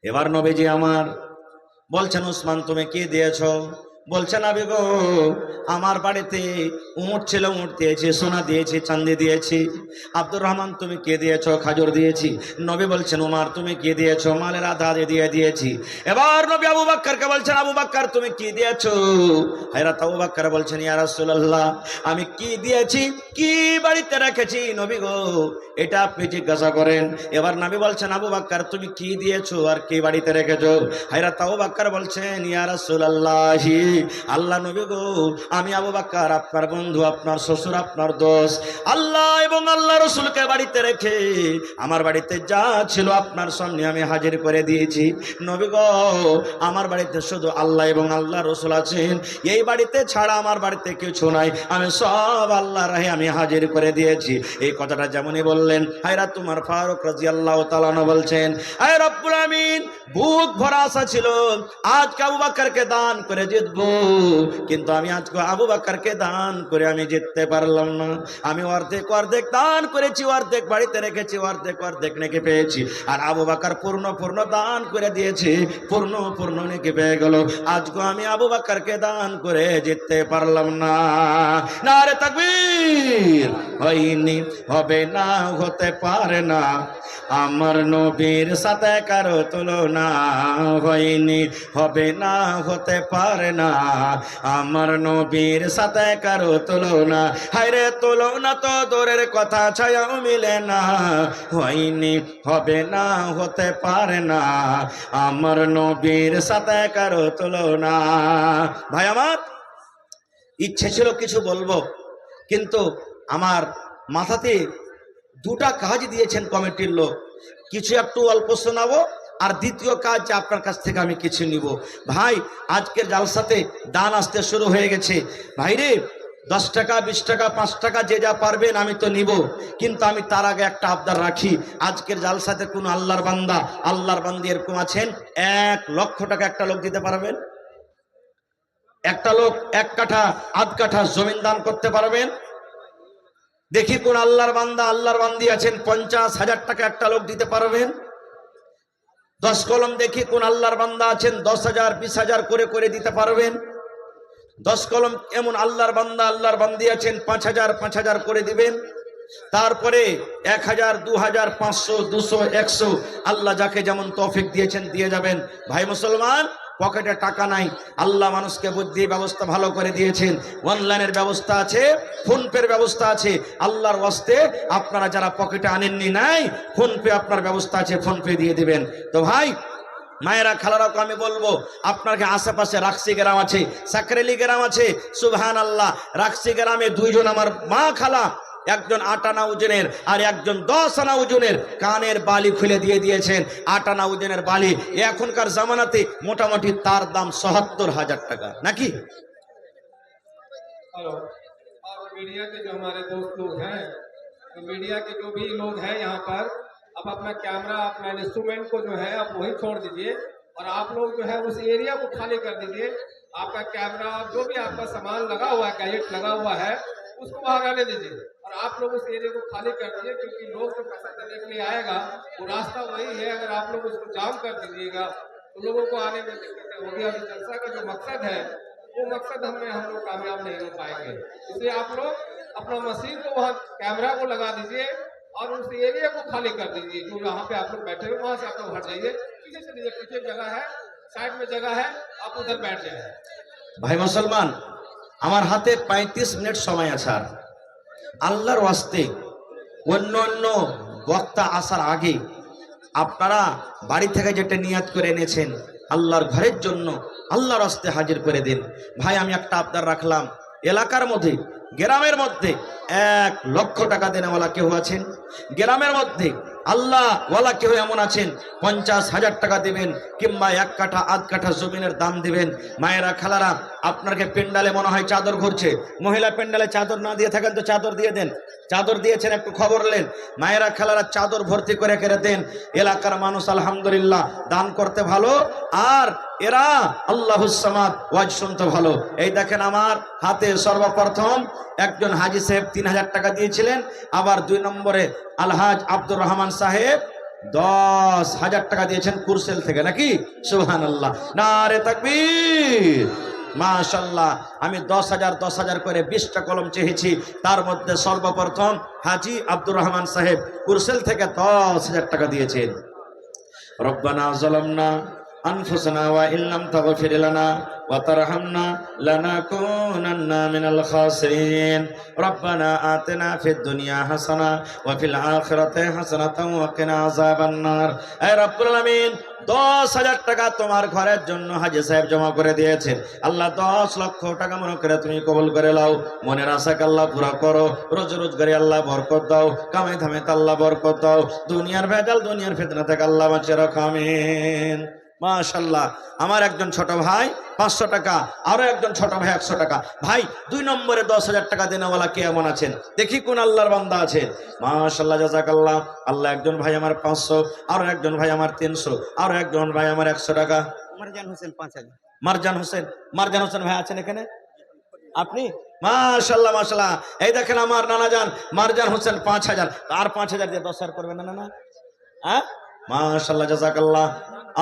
এবার নবীজি আমার বলছেন, উসমান তুমি কি দিয়েছো? বলছেন, নবী গো, আমার বাড়িতে উট ছিল, উট দিয়েছি, সোনা দিয়েছি, চাঁদি দিয়েছি। আব্দুর রহমান তুমি কে দিয়েছো? খাজুর দিয়েছি। নবী বলছেন, উমর তুমি কি দিয়েছো? মালের আধা আধি দিয়ে দিয়েছি। এবার নবী আবু বকরকে বলছেন, আবু বকর তুমি কি দিয়েছো? হযরত আবু বকর বলছেন, ইয়া রাসূলুল্লাহ আমি কি দিয়েছি, কি বাড়িতে রেখেছি নবী গো, এটা আপনি জিজ্ঞাসা করেন। এবার নবী বলছেন, আবু বকর তুমি কি দিয়েছো আর কি বাড়িতে রেখেছো? হযরত আবু বকর বলছেন, ইয়া রাসূলুল্লাহ আল্লাহ নবী গো, আমি আবু বকর আপনার বন্ধু, আপনার শ্বশুর, আপনার দোস্ত, আল্লাহ এবং আল্লাহ রাসূলকে বাড়িতে রেখে আমার বাড়িতে যা ছিল আপনার সামনে আমি হাজির করে দিয়েছি। নবী গো, আমার বাড়িতে শুধু আল্লাহ এবং আল্লাহ রাসূল আছেন, এই বাড়িতে ছাড়া আমার বাড়িতে কিছু নাই, আমি সব আল্লাহর রাহে আমি হাজির করে দিয়েছি। এই কথাটা যেমনই বললেন, হযরত উমর ফারুক রাদিয়াল্লাহু তাআলা বলছেন, আয় রব্বুল আমিন, বুক ভরা আশা ছিল আজকে আবু বকরকে দান করে জিতবো, কিন্তু আমি আজকে আবু বকরকে দান করে আমি জিততে পারলাম না। আমি অর্ধেক অর্ধেক দান করেছি, অর্ধেক বাড়িতে রেখেছি, অর্ধেক অর্ধেক নেকি পেয়েছি। আর আবু বকর পূর্ণ পূর্ণ দান করে দিয়েছি, পূর্ণ পূর্ণ নেকি পেয়ে গেল। আজকে আমি আবু বকরকে দান করে জিততে পারলাম না। নারে তাকবীর! হয়নি, হবে না, হতে পারে না, আমার নবীর সাথে কারো তুলনা। হয়নি, হবে না, হতে পারে না, আমার নবীর সাথে কারো তুলনা। হায়রে তুলনা তো দূরের কথা, ছায়াও মিলে না। হয়নি, হবে না, হতে পারে না, আমার নবীর সাথে কারো তুলনা। ভাই আমার, ইচ্ছে ছিল কিছু বলবো, কিন্তু আমার মাথাতে দুটা কাজ দিয়েছেন কমিটির লোক, কিছু একটু অল্প শোনাবো, আর দ্বিতীয় কাজ যে আপনার কাছ থেকে আমি কিছু নিব। ভাই আজকের জালসাতে দান আসতে শুরু হয়ে গেছে। ভাইরে 10 টাকা, 20 টাকা, 5 টাকা যে যা পারবেন আমি তো নিব, কিন্তু আমি তার আগে একটা আবদার রাখি। আজকের জালসাতে কোন আল্লাহর বান্দা, আল্লাহর বান্দি এরকম আছেন 1 লক্ষ টাকা একটা লোক দিতে পারবেন? একটা লোক 1 কাঠা, আধ কাঠা জমিন দান করতে পারবেন? দেখি কোন আল্লাহর বান্দা, আল্লাহর বান্দি আছেন 50,000 টাকা একটা লোক দিতে পারবেন? 10 কলম দেখি কোন আল্লাহর বান্দা আছেন 10,000, 20,000 করে করে দিতে পারবেন? 10 কলম এমন আল্লাহর বান্দা, আল্লাহর বান্দি আছেন 5,000, 5,000 করে দিবেন। তারপরে 1,000, 2,000, 500, 200, 100 আল্লাহ যাকে যেমন তৌফিক দিয়েছেন দিয়ে যাবেন। ভাই মুসলমান, পকেটে টাকা নাই, আল্লাহ মানুষকে বুদ্ধি ব্যবস্থা ভালো করে দিয়েছেন, অনলাইনের ব্যবস্থা আছে, ফোন পের ব্যবস্থা আছে। আল্লাহর ওয়াস্তে আপনারা যারা পকেটে আনেননি নাই, ফোন পে আপনার ব্যবস্থা আছে, ফোন পে দিয়ে দিবেন। তো ভাই মায়েরা, খালারাও আমি বলবো, আপনাকে আশেপাশে রাকসি গ্রাম আছে, সাকরেলি গ্রাম আছে, সুবহানাল্লাহ, রাকসি গ্রামে 2 জন আমার মা খালা, একজন 8 আনা ওজনের আর একজন 10 আনা ওজনের কানের বালি খুলে দিয়ে দিয়েছেন। 8 আনা ওজনের বালি এখনকার জামানাতে মোটামুটি তার দাম ৭০,০০০ টাকা, নাকি? और मीडिया के जो हमारे दोस्त लोग हैं, तो मीडिया के जो भी लोग हैं यहाँ पर, आप अपना कैमरा, अपना इंस्ट्रूमेंट को जो है आप वहीं छोड़ दीजिए और आप लोग जो है उस एरिया को खाली कर दीजिए। आपका कैमरा, जो भी आपका सामान लगा हुआ है, गैजेट लगा हुआ है, उसको बाहर आने दीजिए और आप लोग उस एरिया को खाली कर दीजिए, क्योंकि लोग जो पैसा देने के लिए आएगा वो रास्ता वही है। अगर आप लोग उसको जाम कर दीजिएगा तो लोगों को आने में दिक्कतें होगी। अभी जलसा का जो मकसद है वो मकसद हम लोग कामयाब नहीं हो पाएंगे। इसलिए आप लोग अपना मशीन को वहाँ, कैमरा को लगा दीजिए और उस एरिया को खाली कर दीजिए। जो यहाँ पे आप लोग बैठे हुए वहाँ से आप लोग हट जाइए, पीछे से दीजिए, पीछे जगह है, साइड में जगह है, आप उधर बैठ जाए। ভাই মুসলমান, আমার হাতে 35 মিনিট সময় আছে। আর আল্লাহর ওয়াস্তে অন্য অন্য বক্তা আসার আগে আপনারা বাড়ি থেকে যেটা নিয়াত করে এনেছেন আল্লাহর ঘরের জন্য আল্লাহর হস্তে হাজির করে দিন। ভাই আমি একটা আবদার রাখলাম, এলাকার মধ্যে গ্রামের মধ্যে 1,00,000 টাকা দেনেওয়ালা কেউ আছেন? গ্রামের মধ্যে আল্লাহ ওয়ালা কেউ এমন আছেন 50,000 টাকা দিবেন কিংবা 1 কাঠা আধ কাঠা জমিনের দাম দিবেন? মায়েরা খালারা, আপনাকে পেন্ডালে মনে হয় চাদর ঘুরছে, মহিলা পেন্ডালে চাদর না দিয়ে থাকেন তো চাদর দিয়ে দেন। চাদর দিয়েছেন একটু খবর নেন। মায়েরা খালারা চাদর ভর্তি করে কেড়ে দেন। এলাকার মানুষ আলহামদুলিল্লাহ দান করতে ভালো, আর এরা আল্লাহুস সামাদ ওয়াজ শুনতে ভালো। এই দেখেন আমার হাতে সর্বপ্রথম একজন হাজি সাহেব 3,000 টাকা দিয়েছিলেন, আবার 2 নম্বরে আলহাজ আব্দুর রহমান সাহেব 10,000 টাকা দিয়েছেন কুরসেল থেকে, নাকি? সুবহানাল্লাহ, নারে তাকবীর, মাশাআল্লাহ। আমি 10,000 করে 20টা কলম চেয়েছি, তার মধ্যে সর্বপ্রথম হাজি আব্দুর রহমান সাহেব কুরসেল থেকে 10,000 টাকা দিয়েছেন। রব্বানা যালামনা আনফুসানা ওয়া ইল্লাম তাগফির লানা ওয়া তারহামনা লানাকুনান্না মিনাল খাসিরিন। রব্বানা আতিনা ফিদ দুনিয়া হাসানা ওয়া ফিল আখিরাতি হাসানাতাও ওয়া কিনা আযাবান নার। হে রব্বুল আলামিন, 10,000 টাকা তোমার ঘরের জন্য হাজি সাহেব জমা করে দিয়েছেন। আল্লাহ 10 লক্ষ টাকা মনে করে তুমি কবুল করে নাও। মনের আশাকে আল্লাহ পুরা করো, রোজ রোজগারে আল্লাহ বরকত দাও, কামে ধামে আল্লাহ বরকত দাও, দুনিয়ার ভেজাল দুনিয়ার ফিতনা থেকে আল্লাহ বাঁচিয়ে রাখো, আমিন। মাশাআল্লাহ। আমার একজন ছোট ভাই 500 টাকা, আরো একজন ছোট ভাই 100 টাকা। ভাই 2 নম্বরে 10,000 টাকা দেনেওয়ালা কে এমন আছেন? দেখি কোন আল্লাহর বান্দা আছেন। মাশাআল্লাহ, জাযাকাল্লাহ। আল্লাহ, একজন ভাই আমার 500, আরো একজন ভাই আমার 300, আরো একজন ভাই আমার 100 টাকা। মারজান হোসেন 5,000। মারজান হোসেন ভাই আছেন এখানে? আপনি? মাশাআল্লাহ মাশাআল্লাহ। এই দেখেন আমার নানা যান মারজান হোসেন 5,000, আর 5,000 দিয়ে 10,000 করবেন না না? হ্যাঁ, মাশাআল্লাহ, জাযাকাল্লাহ।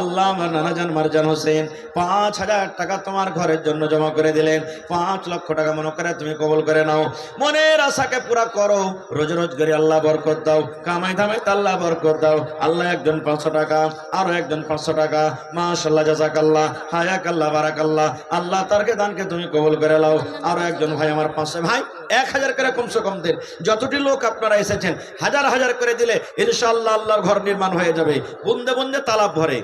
আল্লাহ আমার নানাজান মারজান হোসেন 5,000 টাকা তোমার ঘরের জন্য জমা করে দিলেন। 5 লক্ষ টাকা মনে করে তুমি কবুল করে নাও। মনের আশাকে পুরা করো, রোজ রোজগারে আল্লাহ বরকত দাও, কামাই ধামাই আল্লাহ বরকত দাও। আল্লাহ, একজন 500 টাকা, আরো একজন 500 টাকা। মাশাআল্লাহ, জাযাকাল্লাহ, হায়াকাল্লাহ, বারাকাল্লাহ। আল্লাহ তারকে দানকে তুমি কবুল করে নাও। আরো একজন ভাই আমার 500। ভাই 1,000 করে কমসে কম দেন। যতটি লোক আপনারা এসেছেন হাজার হাজার করে দিলে ইনশাআল্লাহ আল্লাহর ঘর নির্মাণ হয়ে যাবে, বুন্দে বুন্দে তালাব ভরে।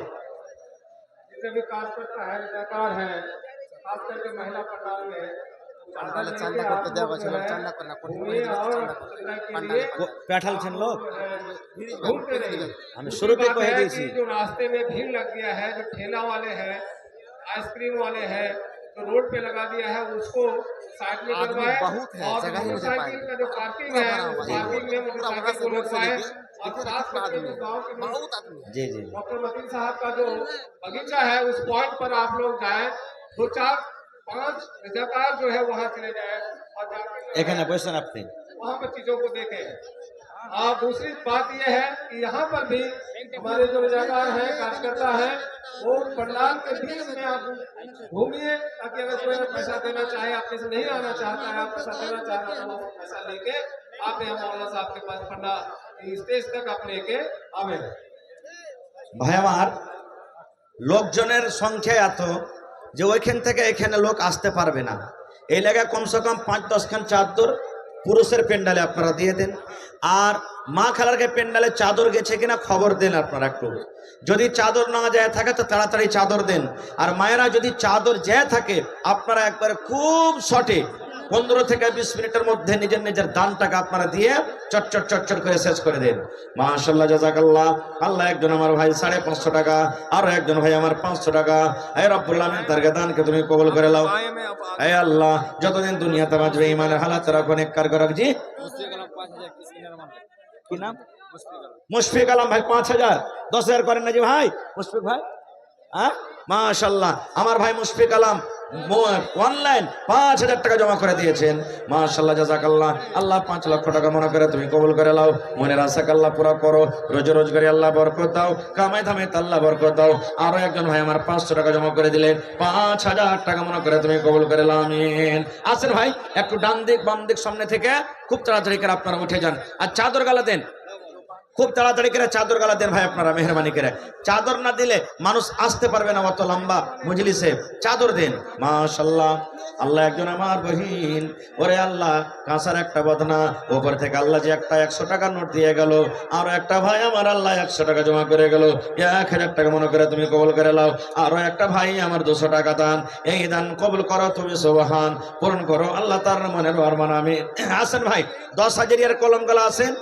जिसे भी काज करता है, रजाकार है, खास करके महिला पंडाल में চান্দা করতে দেওয়া ছিল, চান্দা করনা করতে পাঠালছেন লোক। घूमते रहिए। আমি শুরুতে बात কয়ে है দিয়েছি, कि जो रास्ते में भीड़ लग गया है, जो ठेला वाले हैं, आइसक्रीम वाले हैं, जो रोड पे लगा दिया है, उसको साइड में आदमी करवाए। बहुत है, और जगह ही मुझे मोटरसाइकिल पाएगा। का जो पार्किंग पूरा है, भरा हुआ है। पार्किंग में मोटरसाइकिल को रोड से लगवाए। लेके और इधर खास कितना करके आदमी जो है, गाँव के बहुत आदमी है। জি জি डॉक्टर मतीन साहब का जो बगीचा है, उस पॉइंट पर आप लोग जाए, 2, 4, 5 रजाकार जो है वहाँ चले जाए और जाके এখানে বসেন আপনি। वहाँ पर चीजों को देखें। और दूसरी बात यह है कि यहाँ पर भी हमारे जो रजाकार हैं, कार्यकर्ता हैं, वो पंडाल के बीच में आप घूमिए, ताकि अगर कोई पैसा देना चाहे, आपने से नहीं आना चाहता है, आप पैसा देना चाहता है, तो पैसा लेके आप यहाँ मौलाना साहब के पास पंडाल स्टेज तक आप लेके आवे। ভাই আমার, লোকজনের সংখ্যা এত যে ওইখান থেকে এখানে লোক আসতে পারবে না। এই জায়গায় কমসে কম 5-10 খান চাদর পুরুষের পেন্ডালে আপনারা দিয়ে দেন। আর মা খালারকে পেন্ডালে চাদর গেছে কিনা খবর দেন আপনারা একটু। যদি চাদর না যায় থাকে তো তাড়াতাড়ি চাদর দেন। আর মায়েরা যদি চাদর যায় থাকে আপনারা একবারে খুব শর্টে 15 থেকে 20 মিনিটের মধ্যে নিজের নিজের দানটাকে আপনারা দিয়ে চটচট চটচট করে শেষ করে দেন। মাশাআল্লাহ, জাযাকাল্লাহ। আল্লাহ, একজন আমার ভাই 550 টাকা, আরো একজন ভাই আমার 500 টাকা। হে রব্বুল আলামিন, তার দানকে তুমি কবুল করে নাও। হে আল্লাহ, যতদিন দুনিয়াতে বাঁচবে ইমানের হালাত রাখো, নেককার করে রাখজি। কি নাম? মুশফিক আলম ভাই 5,000। 10,000 করেন না জি ভাই মুশফিক ভাই? হ্যাঁ, মাশাআল্লাহ। আমার ভাই মুশফিক আলম অনলাইন 5,000 টাকা জমা করে দিয়েছেন। মাশাআল্লাহ, জাযাকাল্লাহ। আল্লাহ 5 লক্ষ টাকা মনে করে তুমি কবুল করে নাও। মনের আশাকে আল্লাহ পুরা করো, রোজ রোজগারে আল্লাহ বরকত দাও, কামাই ধামে আল্লাহ বরকত দাও। আরো একজন ভাই আমার 500 টাকা জমা করে দিলেন। 5,000 টাকা মনে করে তুমি কবুল করে নাও, আমিন। আসেন ভাই, একটু ডান দিক বাম দিক সামনে থেকে খুব তাড়াতাড়ি করে আপনারা উঠে যান আর চাদর গালা দেন। খুব তাড়াতাড়ি করে চাদর গালা দেন ভাই আপনারা, মেহরবানি করে। চাদর না দিলে মানুষ আসতে পারবে না অত লম্বা মজলিসে। চাদর দেন। মাশাআল্লাহ। আল্লাহ একজন আমার বহিন, ওরে আল্লাহ কাঁসার একটা বদনা, ওপর থেকে আল্লাহ যে একটা 100 টাকার নোট দিয়ে গেল, আরো একটা ভাই আমার আল্লাহ 100 টাকা জমা করে গেল, 1000 টাকা মনে করে তুমি কবুল করে নাও। আরো একটা ভাই আমার 200 টাকা দান, এই দান কবুল করো তুমি সুবহান, পূরণ করো আল্লাহ তার মনের আরমান। আমি আসেন ভাই, 10,000 কলম গলা আছেন,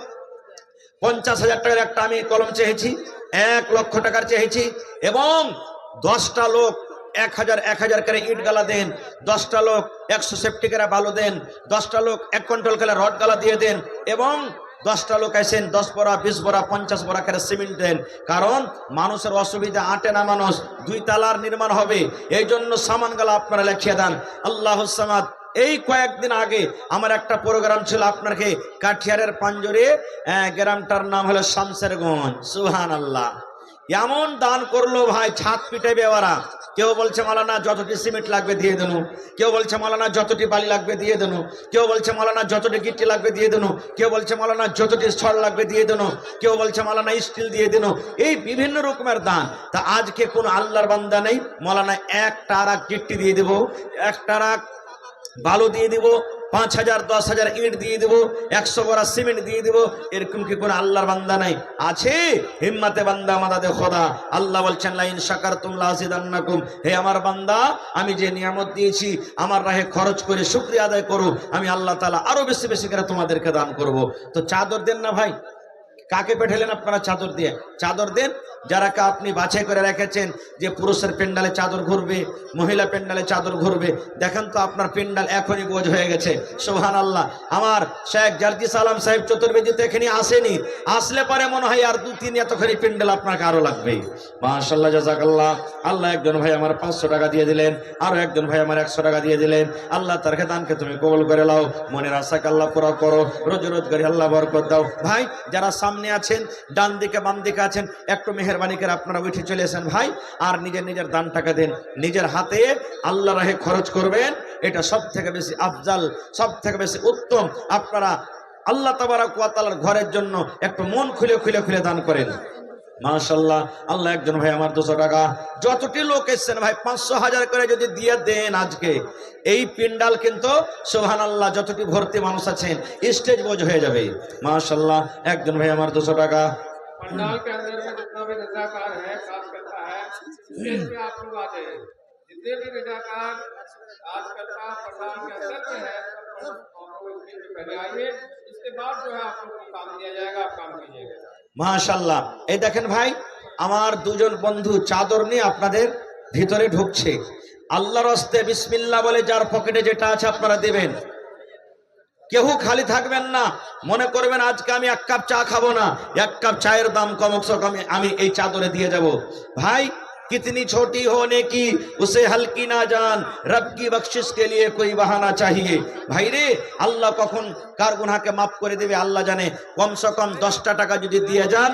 50,000 টাকার একটা আমি কলম চেয়েছি, 1 লক্ষ টাকার চেয়েছি, এবং 10টা লোক 1000 করে ইট গালা দেন, 10টা লোক 100 সেফটি করে বালু দেন, 10টা লোক 1 কুইন্টাল করে রড গালা দিয়ে দেন, এবং 10টা লোক আছেন 10 বড়া 20 বড়া 50 বড়া করে সিমেন্ট দেন। কারণ মানুষের অসুবিধা আটে না, মানুষ 2 তালার নির্মাণ হবে, এই জন্য সামান গালা আপনারা লিখিয়ে দেন। আল্লাহুস সামাদ। এই কয়েকদিন আগে আমার একটা প্রোগ্রাম ছিল আপনাকে কাঠিয়ারের পাঞ্জরে, গ্রামটার নাম হলো শামসেরগঞ্জ। সুবহানাল্লাহ। এমন দান করলো ভাই, ছাদ পিটাইবে ওরা। কেউ বলছে মাওলানা যতটি সিমেন্ট লাগবে দিয়ে দেন, কেউ বলছে মাওলানা যতটি বালি লাগবে দিয়ে দেন, কেউ বলছে মাওলানা যতটি গিট্টি লাগবে দিয়ে দেন, কেউ বলছে মাওলানা যতটি ছড় লাগবে দিয়ে দেন, কেউ বলছে মাওলানা স্টিল দিয়ে দেন। এই বিভিন্ন রকমের দান। তা আজকে কোন আল্লাহর বান্দা নেই মাওলানা 1 টারাক গিট্টি দিয়ে দেব, 1 টারাক বালু দিয়ে দিব, 5,000 10,000 ইট দিয়ে দেবো, 100 বড়া সিমেন্ট দিয়ে দেবো, এরকম কি কোন আল্লাহর বান্দা নাই? আছে। হিম্মতে বান্দা মাদাদে খোদা। আল্লাহ বলছেন লা ইন শাকারতুম লাযিদান্নাকুম, হে আমার বান্দা আমি যে নিয়ামত দিয়েছি আমার রাহে খরচ করে শুকরিয়া আদায় করো, আমি আল্লাহ তাআলা আরো বেশি বেশি করে তোমাদেরকে দান করব। তো চাদর দেন না ভাই। কাকে পাঠালেন আপনারা চাদর দিয়ে? চাদর দেন যারাকে আপনি বাছাই করে রেখেছেন যে পুরুষের পেন্ডালে চাদর ঘুরবে, মহিলা পেন্ডালে চাদর ঘুরবে। দেখেন তো আপনার পেন্ডাল এখনই বোঝ হয়ে গেছে। সুবহানাল্লাহ। আমার শেখ জারজিস আলম সাহেব চতুর্বেদী তো এখানে আসেনি, আসলে পরে মনে হয় আর 2-3 এতখানি পেন্ডাল আপনাকে আরো লাগবে। মাশাআল্লাহ জাযাকাল্লাহ। আল্লাহ একজন ভাই আমার 500 টাকা দিয়ে দিলেন, আরো একজন ভাই আমার 100 টাকা দিয়ে দিলেন। আল্লাহ তার দানকে তুমি কবুল করে নাও, মনের আশাকে আল্লাহ পুরা করো, রোজগারে আল্লাহ বরকত দাও। ভাই যারা সামনে আছেন, ডান দিকে বাম দিকে আছেন, একটু মেহেরবানি করে আপনারা উঠে চলে আসেন ভাই, আর নিজের নিজের দান টাকা দেন, নিজের হাতে আল্লাহ রাহে খরচ করবেন। এটা সব থেকে বেশি আফজাল, সব থেকে বেশি উত্তম। আপনারা আল্লাহ তাবারাক ওয়া তাআলার ঘরের জন্য একটু মন খুলে খুলে খুলে দান করেন। মাশাআল্লাহ। আল্লাহ একজন ভাই আমার 200 টাকা, যতটি লোক এসেছেন ভাই 500 1000 করে যদি দিয়ে দেন আজকে এই পিন্ডাল কিন্তু সুবহানাল্লাহ যতটি ভর্তি মানুষ আছেন স্টেজ বোঝ হয়ে যাবে। মাশাআল্লাহ। একজন ভাই আমার 200 টাকা। पंडाल के अंदर में जितना भी रजाकार है काज करता है, स्टेज पे आप लोग आ जाइए। जितने भी रजाकार काज करता पंडाल के अंदर में है, सब आप लोग स्टेज पे पहले आइए, इसके बाद जो है आप लोग को काम दिया जाएगा, आप काम कीजिएगा। মাশাআল্লাহ। এই দেখেন ভাই আমার দুজন বন্ধু চাদর নিয়ে আপনাদের ভিতরে ঢুকছে। আল্লাহর হস্তে বিসমিল্লাহ বলে যার পকেটে যেটা আছে আপনারা দেবেন। কেউ খালি থাকবেন না, মনে করবেন আজকে আমি 1 কাপ চা খাবো না, 1 কাপ চায়ের দাম কমসে কম আমি এই চাদরে দিয়ে যাব। ভাই कितनी छोटी होने की उसे हल्की ना जान, रब की बख्शिश के लिए कोई बहाना चाहिए। भाई रे আল্লাহ কখন কার গুনাহকে মাফ করে দেবে আল্লাহ জানে। কমসে কম 10টা টাকা যদি দিয়ে যান।